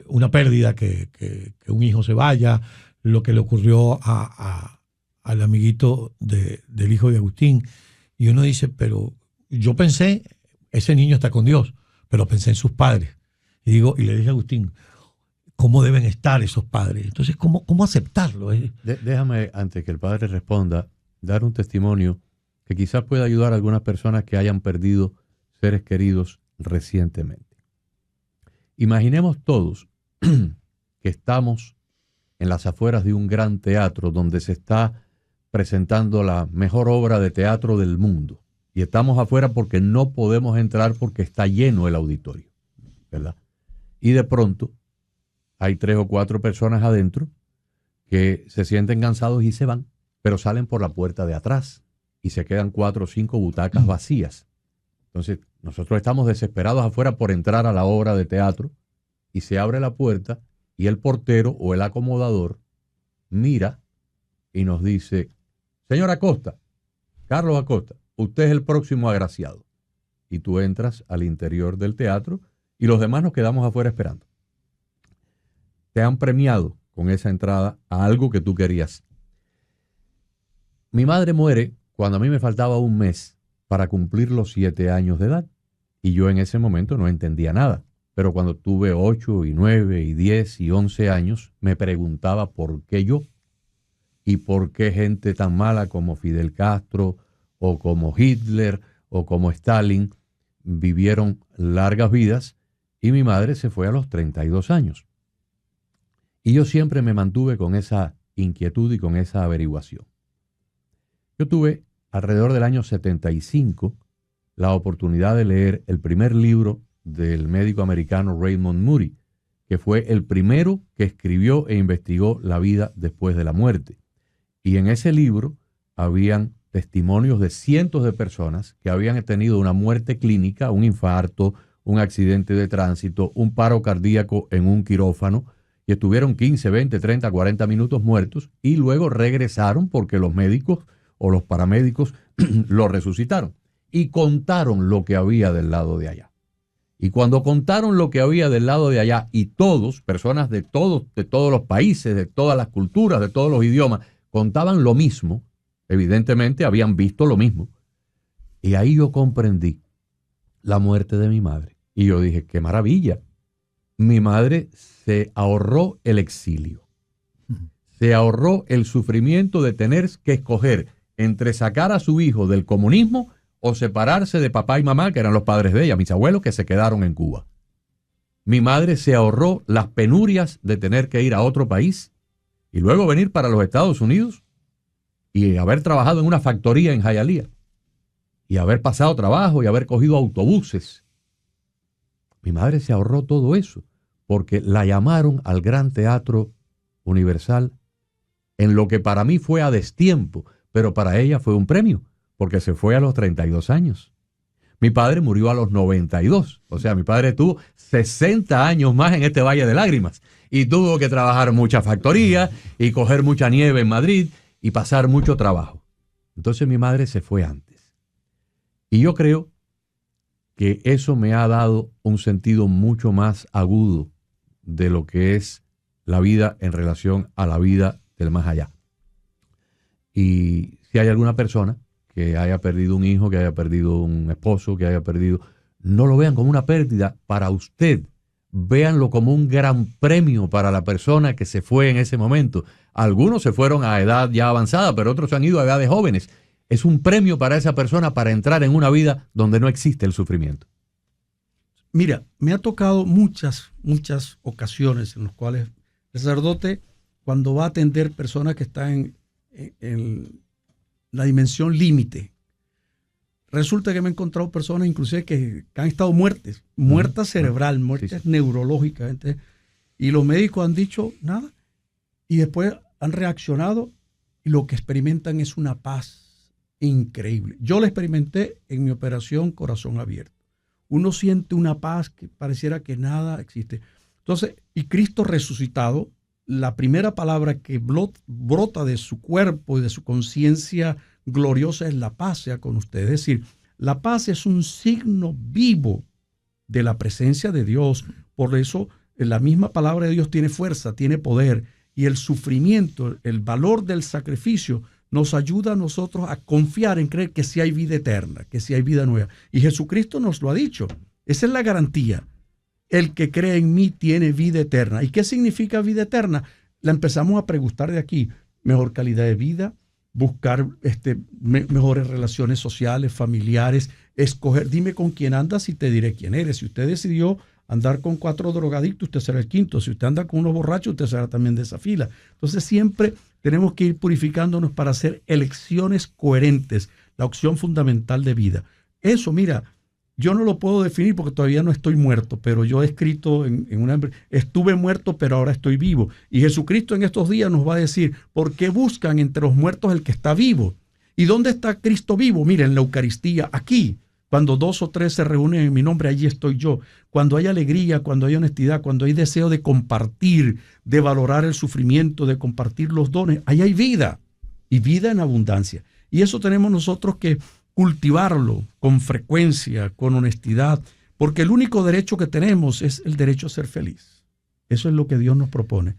una pérdida, que un hijo se vaya, lo que le ocurrió al amiguito del hijo de Agustín. Y uno dice, pero yo pensé, ese niño está con Dios, pero pensé en sus padres. Y le dije a Agustín, ¿cómo deben estar esos padres? Entonces, ¿cómo aceptarlo? Déjame, antes que el padre responda, dar un testimonio que quizás pueda ayudar a algunas personas que hayan perdido seres queridos recientemente. Imaginemos todos que estamos en las afueras de un gran teatro donde se está presentando la mejor obra de teatro del mundo. Y estamos afuera porque no podemos entrar porque está lleno el auditorio, ¿verdad? Y de pronto hay 3 o 4 personas adentro que se sienten cansados y se van, pero salen por la puerta de atrás y se quedan 4 o 5 butacas vacías. Entonces, nosotros estamos desesperados afuera por entrar a la obra de teatro y se abre la puerta y el portero o el acomodador mira y nos dice, señor Acosta, Carlos Acosta, usted es el próximo agraciado. Y tú entras al interior del teatro y los demás nos quedamos afuera esperando. Te han premiado con esa entrada a algo que tú querías. Mi madre muere cuando a mí me faltaba un mes para cumplir los 7 años de edad. Y yo en ese momento no entendía nada. Pero cuando tuve 8 y 9 y 10 y 11 años, me preguntaba por qué yo y por qué gente tan mala como Fidel Castro o como Hitler o como Stalin vivieron largas vidas y mi madre se fue a los 32 años. Y yo siempre me mantuve con esa inquietud y con esa averiguación. Yo tuve alrededor del año 75 la oportunidad de leer el primer libro del médico americano Raymond Moody, que fue el primero que escribió e investigó la vida después de la muerte. Y en ese libro habían testimonios de cientos de personas que habían tenido una muerte clínica, un infarto, un accidente de tránsito, un paro cardíaco en un quirófano, y estuvieron 15, 20, 30, 40 minutos muertos y luego regresaron porque los médicos o los paramédicos lo resucitaron y contaron lo que había del lado de allá. Y cuando contaron lo que había del lado de allá, y todos, personas de todos los países, de todas las culturas, de todos los idiomas, contaban lo mismo, evidentemente habían visto lo mismo. Y ahí yo comprendí la muerte de mi madre. Y yo dije, qué maravilla. Mi madre se ahorró el exilio. Se ahorró el sufrimiento de tener que escoger entre sacar a su hijo del comunismo o separarse de papá y mamá, que eran los padres de ella, mis abuelos que se quedaron en Cuba. Mi madre se ahorró las penurias de tener que ir a otro país y luego venir para los Estados Unidos y haber trabajado en una factoría en Hialeah y haber pasado trabajo y haber cogido autobuses. Mi madre se ahorró todo eso porque la llamaron al Gran Teatro Universal en lo que para mí fue a destiempo, pero para ella fue un premio, porque se fue a los 32 años. Mi padre murió a los 92. O sea, mi padre tuvo 60 años más en este Valle de Lágrimas. Y tuvo que trabajar mucha factoría y coger mucha nieve en Madrid y pasar mucho trabajo. Entonces mi madre se fue antes. Y yo creo que eso me ha dado un sentido mucho más agudo de lo que es la vida en relación a la vida del más allá. Y si hay alguna persona que haya perdido un hijo, que haya perdido un esposo, que haya perdido, no lo vean como una pérdida para usted. Véanlo como un gran premio para la persona que se fue en ese momento. Algunos se fueron a edad ya avanzada, pero otros han ido a edades jóvenes. Es un premio para esa persona para entrar en una vida donde no existe el sufrimiento. Mira, me ha tocado muchas ocasiones en las cuales el sacerdote, cuando va a atender personas que están en la dimensión límite, resulta que me he encontrado personas inclusive que han estado muertas cerebral, muertas neurológicamente, y los médicos han dicho nada, y después han reaccionado, y lo que experimentan es una paz increíble. Yo la experimenté en mi operación corazón abierto. Uno siente una paz que pareciera que nada existe. Entonces, y Cristo resucitado, la primera palabra que brota de su cuerpo y de su conciencia gloriosa es la paz sea con ustedes. Es decir, la paz es un signo vivo de la presencia de Dios. Por eso la misma palabra de Dios tiene fuerza, tiene poder. Y el sufrimiento, el valor del sacrificio nos ayuda a nosotros a confiar en creer que sí hay vida eterna, que sí hay vida nueva. Y Jesucristo nos lo ha dicho. Esa es la garantía. El que cree en mí tiene vida eterna. ¿Y qué significa vida eterna? La empezamos a preguntar de aquí. Mejor calidad de vida, buscar mejores relaciones sociales, familiares, escoger, dime con quién andas y te diré quién eres. Si usted decidió andar con 4 drogadictos, usted será el quinto. Si usted anda con unos borrachos, usted será también de esa fila. Entonces siempre tenemos que ir purificándonos para hacer elecciones coherentes, la opción fundamental de vida. Eso, mira, yo no lo puedo definir porque todavía no estoy muerto, pero yo he escrito estuve muerto, pero ahora estoy vivo. Y Jesucristo en estos días nos va a decir, ¿por qué buscan entre los muertos el que está vivo? ¿Y dónde está Cristo vivo? Miren, en la Eucaristía, aquí. Cuando 2 o 3 se reúnen en mi nombre, allí estoy yo. Cuando hay alegría, cuando hay honestidad, cuando hay deseo de compartir, de valorar el sufrimiento, de compartir los dones, ahí hay vida. Y vida en abundancia. Y eso tenemos nosotros que cultivarlo con frecuencia, con honestidad, porque el único derecho que tenemos es el derecho a ser feliz. Eso es lo que Dios nos propone.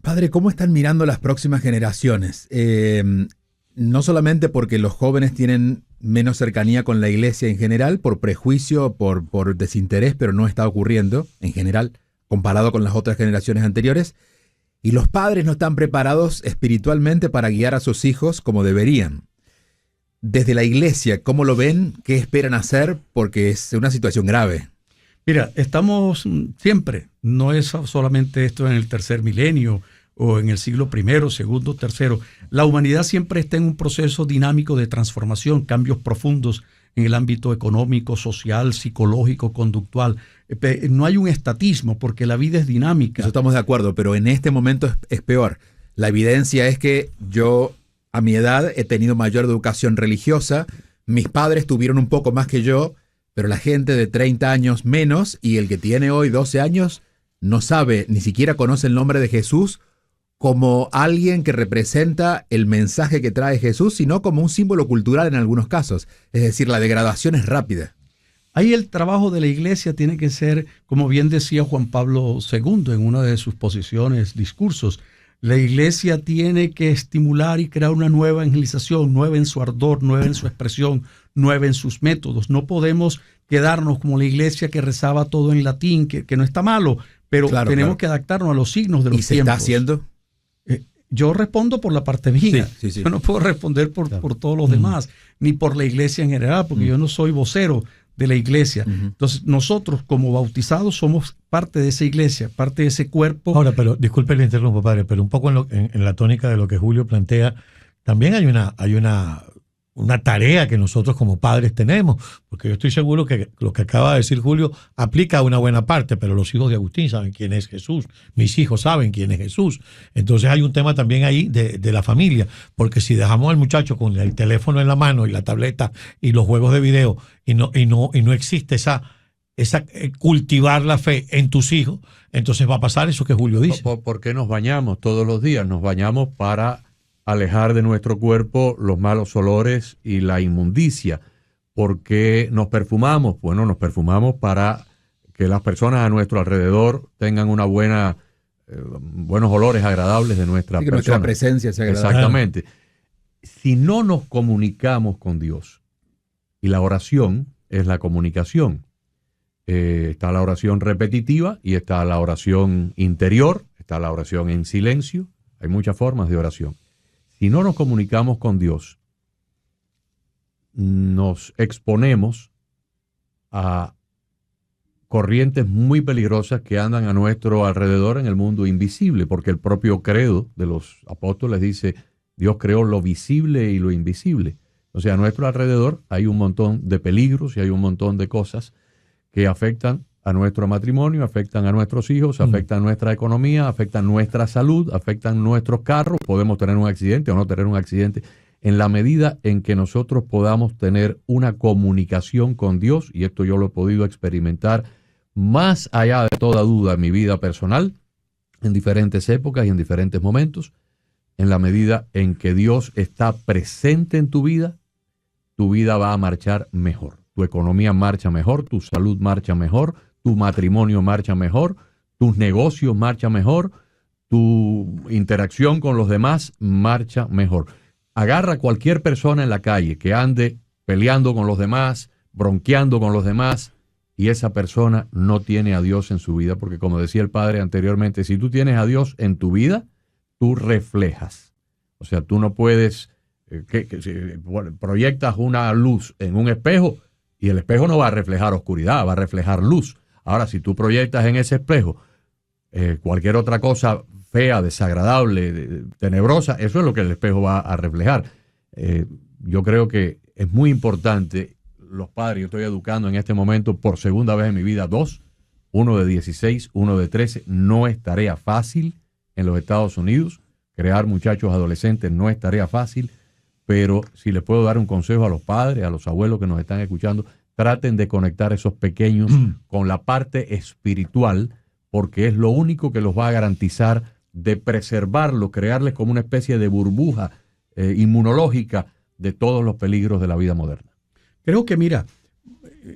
Padre, ¿cómo están mirando las próximas generaciones? No solamente porque los jóvenes tienen menos cercanía con la iglesia en general, por prejuicio, por desinterés, pero no está ocurriendo en general, comparado con las otras generaciones anteriores, y los padres no están preparados espiritualmente para guiar a sus hijos como deberían. Desde la iglesia, ¿cómo lo ven? ¿Qué esperan hacer? Porque es una situación grave. Mira, estamos siempre, no es solamente esto en el tercer milenio o en el siglo I, segundo, tercero. La humanidad siempre está en un proceso dinámico de transformación, cambios profundos en el ámbito económico, social, psicológico, conductual. No hay un estatismo porque la vida es dinámica. Eso estamos de acuerdo, pero en este momento es peor. La evidencia es que yo, a mi edad, he tenido mayor educación religiosa. Mis padres tuvieron un poco más que yo, pero la gente de 30 años menos y el que tiene hoy 12 años no sabe, ni siquiera conoce el nombre de Jesús como alguien que representa el mensaje que trae Jesús, sino como un símbolo cultural en algunos casos. Es decir, la degradación es rápida. Ahí el trabajo de la iglesia tiene que ser, como bien decía Juan Pablo II en una de sus posiciones, discursos, la iglesia tiene que estimular y crear una nueva evangelización, nueva en su ardor, nueva en su expresión, nueva en sus métodos. No podemos quedarnos como la iglesia que rezaba todo en latín, que no está malo, pero tenemos que adaptarnos a los signos de los tiempos. ¿Y se está haciendo? Yo respondo por la parte mía. Sí. Yo no puedo responder por todos los demás, ni por la iglesia en general, porque yo no soy vocero de la iglesia. Entonces, nosotros como bautizados somos parte de esa iglesia, parte de ese cuerpo. Ahora, pero disculpe le interrumpo, padre, pero un poco en la tónica de lo que Julio plantea, también hay una una tarea que nosotros como padres tenemos, porque yo estoy seguro que lo que acaba de decir Julio aplica a una buena parte, pero los hijos de Agustín saben quién es Jesús, mis hijos saben quién es Jesús. Entonces hay un tema también ahí de la familia, porque si dejamos al muchacho con el teléfono en la mano y la tableta y los juegos de video y no existe esa cultivar la fe en tus hijos, entonces va a pasar eso que Julio dice. ¿Por qué nos bañamos todos los días? Nos bañamos para alejar de nuestro cuerpo los malos olores y la inmundicia. ¿Por qué nos perfumamos? Bueno, nos perfumamos para que las personas a nuestro alrededor tengan buenos olores agradables de nuestra persona. Que nuestra presencia sea agradable. Exactamente. Si no nos comunicamos con Dios, y la oración es la comunicación, está la oración repetitiva y está la oración interior, está la oración en silencio, hay muchas formas de oración. Si no nos comunicamos con Dios, nos exponemos a corrientes muy peligrosas que andan a nuestro alrededor en el mundo invisible, porque el propio credo de los apóstoles dice, Dios creó lo visible y lo invisible. O sea, a nuestro alrededor hay un montón de peligros y hay un montón de cosas que afectan a nuestro matrimonio, afectan a nuestros hijos, afectan nuestra economía, afectan nuestra salud, afectan nuestros carros. Podemos tener un accidente o no tener un accidente. En la medida en que nosotros podamos tener una comunicación con Dios, y esto yo lo he podido experimentar más allá de toda duda en mi vida personal, en diferentes épocas y en diferentes momentos, en la medida en que Dios está presente en tu vida va a marchar mejor. Tu economía marcha mejor, tu salud marcha mejor, tu matrimonio marcha mejor, tus negocios marchan mejor, tu interacción con los demás marcha mejor. Agarra a cualquier persona en la calle que ande peleando con los demás, bronqueando con los demás, y esa persona no tiene a Dios en su vida, porque como decía el padre anteriormente, si tú tienes a Dios en tu vida, tú reflejas. O sea, tú no puedes, proyectas una luz en un espejo y el espejo no va a reflejar oscuridad, va a reflejar luz. Ahora, si tú proyectas en ese espejo cualquier otra cosa fea, desagradable, tenebrosa, eso es lo que el espejo va a reflejar. Yo creo que es muy importante, los padres, yo estoy educando en este momento por segunda vez en mi vida 2, uno de 16, uno de 13, no es tarea fácil en los Estados Unidos, crear muchachos adolescentes no es tarea fácil, pero si les puedo dar un consejo a los padres, a los abuelos que nos están escuchando, traten de conectar esos pequeños con la parte espiritual, porque es lo único que los va a garantizar de preservarlos, crearles como una especie de burbuja inmunológica de todos los peligros de la vida moderna. Creo que, mira,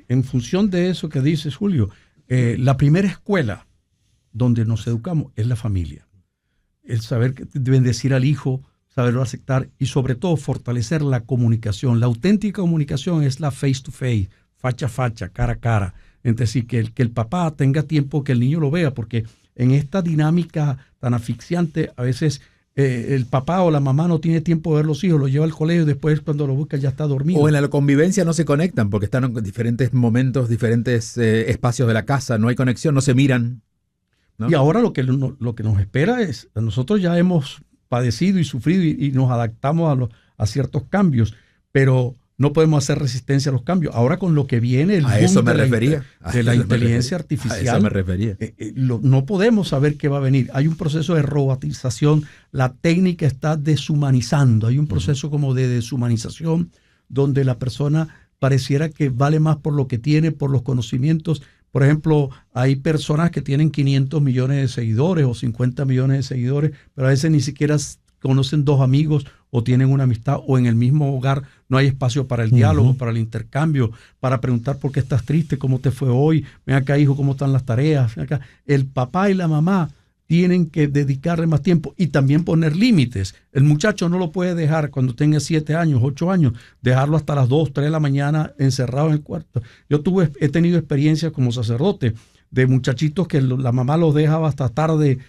en función de eso que dices, Julio, la primera escuela donde nos educamos es la familia. El saber bendecir al hijo, saberlo aceptar y sobre todo fortalecer la comunicación. La auténtica comunicación es la face to face, facha a facha, cara a cara. Es decir, que el papá tenga tiempo que el niño lo vea, porque en esta dinámica tan asfixiante a veces el papá o la mamá no tiene tiempo de ver los hijos, los lleva al colegio y después cuando lo busca ya está dormido. O en la convivencia no se conectan porque están en diferentes momentos, diferentes espacios de la casa, no hay conexión, no se miran, ¿no? Y ahora lo que nos espera es, nosotros ya hemos padecido y sufrido y nos adaptamos a ciertos cambios, pero no podemos hacer resistencia a los cambios. Ahora con lo que viene, el boom de la inteligencia artificial, a eso me refería. No podemos saber qué va a venir. Hay un proceso de robotización, la técnica está deshumanizando, hay un proceso como de deshumanización donde la persona pareciera que vale más por lo que tiene, por los conocimientos. Por ejemplo, hay personas que tienen 500 millones de seguidores o 50 millones de seguidores, pero a veces ni siquiera conocen dos amigos o tienen una amistad, o en el mismo hogar no hay espacio para el diálogo, para el intercambio, para preguntar por qué estás triste, cómo te fue hoy, ven acá hijo, cómo están las tareas, ven acá. El papá y la mamá tienen que dedicarle más tiempo y también poner límites. El muchacho no lo puede dejar cuando tenga 7 años, 8 años, dejarlo hasta las 2, 3 de la mañana encerrado en el cuarto. Yo he tenido experiencias como sacerdote de muchachitos que la mamá los dejaba hasta tarde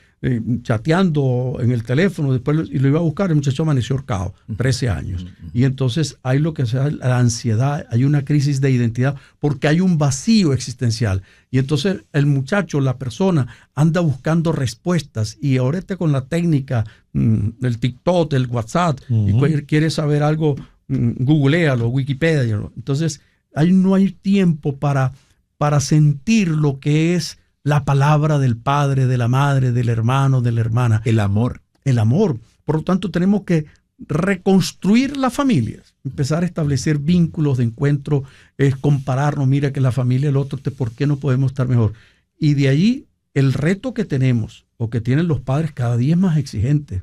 chateando en el teléfono, después y lo iba a buscar, el muchacho amaneció ahorcado, 13 años. Y entonces hay lo que se llama la ansiedad, hay una crisis de identidad porque hay un vacío existencial. Y entonces el muchacho, la persona, anda buscando respuestas y ahorita con la técnica del TikTok, del WhatsApp, y quiere saber algo googlealo, Wikipedia. Entonces, ahí no hay tiempo para sentir lo que es la palabra del padre, de la madre, del hermano, de la hermana. El amor. El amor. Por lo tanto, tenemos que reconstruir las familias, empezar a establecer vínculos de encuentro, compararnos, mira que la familia del otro, ¿por qué no podemos estar mejor? Y de allí el reto que tenemos o que tienen los padres cada día es más exigente.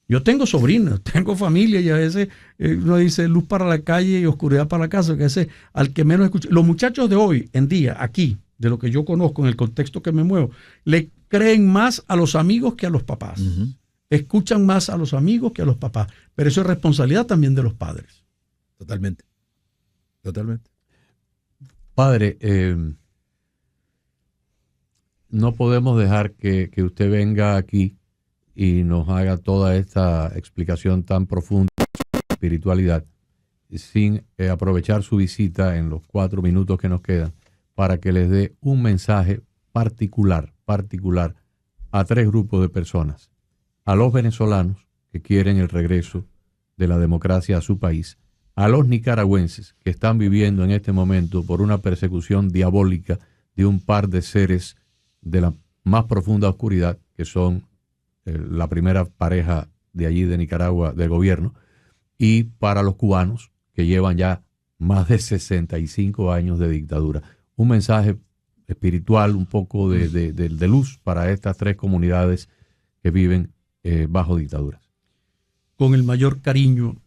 Yo tengo sobrinos, tengo familia y a veces uno dice luz para la calle y oscuridad para la casa, que ese al que menos escucha. Los muchachos de hoy en día, aquí, de lo que yo conozco, en el contexto que me muevo, le creen más a los amigos que a los papás. Uh-huh. Escuchan más a los amigos que a los papás, pero eso es responsabilidad también de los padres. Totalmente. Padre, no podemos dejar que usted venga aquí y nos haga toda esta explicación tan profunda de espiritualidad sin aprovechar su visita en los 4 minutos que nos quedan para que les dé un mensaje particular a 3 grupos de personas. A los venezolanos que quieren el regreso de la democracia a su país, a los nicaragüenses que están viviendo en este momento por una persecución diabólica de un par de seres de la más profunda oscuridad, que son la primera pareja de allí de Nicaragua del gobierno, y para los cubanos que llevan ya más de 65 años de dictadura. Un mensaje espiritual, un poco de luz para estas 3 comunidades que viven bajo dictaduras. Con el mayor cariño,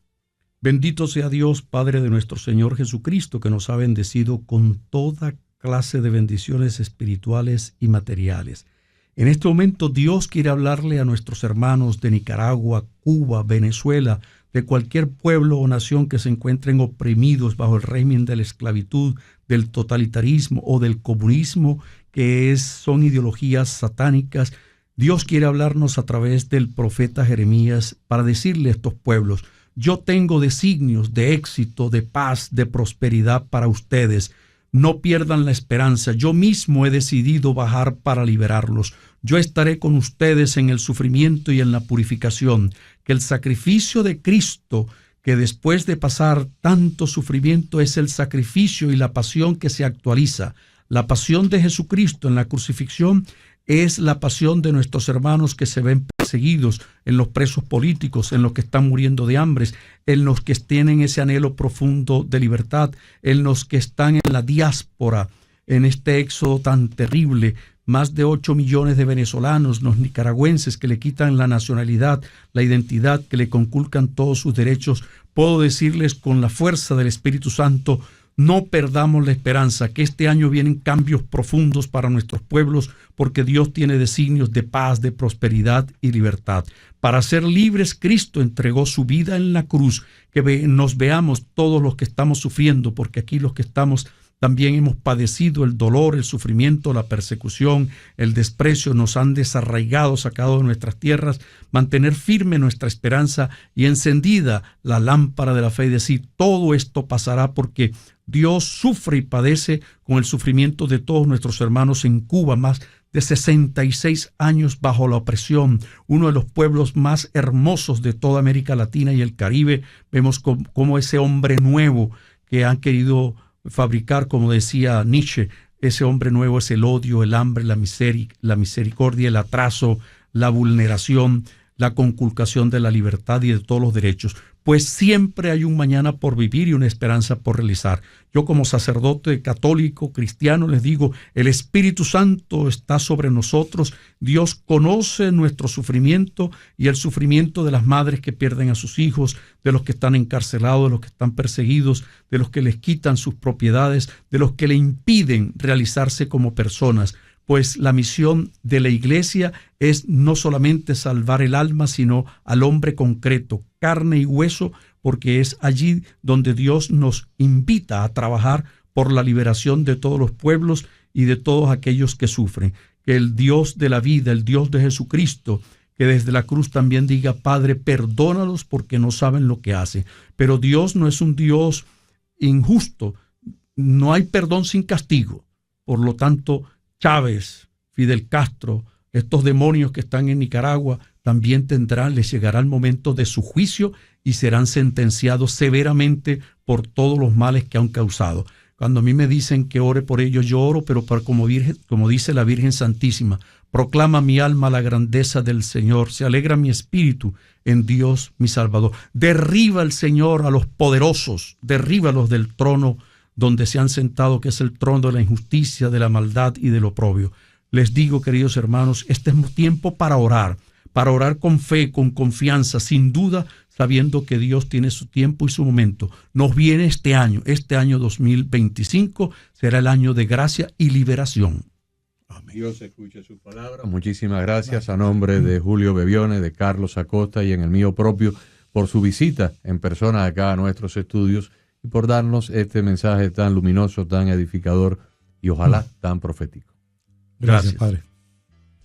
bendito sea Dios, Padre de nuestro Señor Jesucristo, que nos ha bendecido con toda clase de bendiciones espirituales y materiales. En este momento Dios quiere hablarle a nuestros hermanos de Nicaragua, Cuba, Venezuela, de cualquier pueblo o nación que se encuentren oprimidos bajo el régimen de la esclavitud, del totalitarismo o del comunismo, que son ideologías satánicas. Dios quiere hablarnos a través del profeta Jeremías para decirle a estos pueblos: yo tengo designios de éxito, de paz, de prosperidad para ustedes. No pierdan la esperanza. Yo mismo he decidido bajar para liberarlos. Yo estaré con ustedes en el sufrimiento y en la purificación. Que el sacrificio de Cristo, que después de pasar tanto sufrimiento, es el sacrificio y la pasión que se actualiza. La pasión de Jesucristo en la crucifixión es la pasión de nuestros hermanos que se ven perseguidos, en los presos políticos, en los que están muriendo de hambre, en los que tienen ese anhelo profundo de libertad, en los que están en la diáspora, en este éxodo tan terrible. Más de 8 millones de venezolanos, los nicaragüenses, que le quitan la nacionalidad, la identidad, que le conculcan todos sus derechos. Puedo decirles con la fuerza del Espíritu Santo: no perdamos la esperanza, que este año vienen cambios profundos para nuestros pueblos, porque Dios tiene designios de paz, de prosperidad y libertad. Para ser libres, Cristo entregó su vida en la cruz. Que nos veamos todos los que estamos sufriendo, porque aquí los que estamos también hemos padecido el dolor, el sufrimiento, la persecución, el desprecio, nos han desarraigado, sacado de nuestras tierras. Mantener firme nuestra esperanza y encendida la lámpara de la fe y decir: todo esto pasará, porque Dios sufre y padece con el sufrimiento de todos nuestros hermanos en Cuba, más de 66 años bajo la opresión, uno de los pueblos más hermosos de toda América Latina y el Caribe. Vemos cómo ese hombre nuevo que han querido fabricar, como decía Nietzsche, ese hombre nuevo es el odio, el hambre, la misericordia, el atraso, la vulneración, la conculcación de la libertad y de todos los derechos. Pues siempre hay un mañana por vivir y una esperanza por realizar. Yo, como sacerdote católico cristiano, les digo: el Espíritu Santo está sobre nosotros. Dios conoce nuestro sufrimiento y el sufrimiento de las madres que pierden a sus hijos, de los que están encarcelados, de los que están perseguidos, de los que les quitan sus propiedades, de los que le impiden realizarse como personas. Pues la misión de la Iglesia es no solamente salvar el alma, sino al hombre concreto, carne y hueso, porque es allí donde Dios nos invita a trabajar por la liberación de todos los pueblos y de todos aquellos que sufren. Que el Dios de la vida, el Dios de Jesucristo, que desde la cruz también diga: Padre, perdónalos porque no saben lo que hacen. Pero Dios no es un Dios injusto. No hay perdón sin castigo. Por lo tanto, Chávez, Fidel Castro, estos demonios que están en Nicaragua, también les llegará el momento de su juicio y serán sentenciados severamente por todos los males que han causado. Cuando a mí me dicen que ore por ellos, yo oro, pero como dice la Virgen Santísima, proclama mi alma la grandeza del Señor, se alegra mi espíritu en Dios mi Salvador. Derriba el Señor a los poderosos, derríbalos del trono donde se han sentado, que es el trono de la injusticia, de la maldad y del oprobio. Les digo, queridos hermanos, este es tiempo para orar con fe, con confianza, sin duda, sabiendo que Dios tiene su tiempo y su momento. Nos viene este año 2025, será el año de gracia y liberación. Dios escuche su palabra. Muchísimas gracias a nombre de Julio Bebione, de Carlos Acosta y en el mío propio por su visita en persona acá a nuestros estudios y por darnos este mensaje tan luminoso, tan edificador y ojalá tan profético. Gracias, Padre.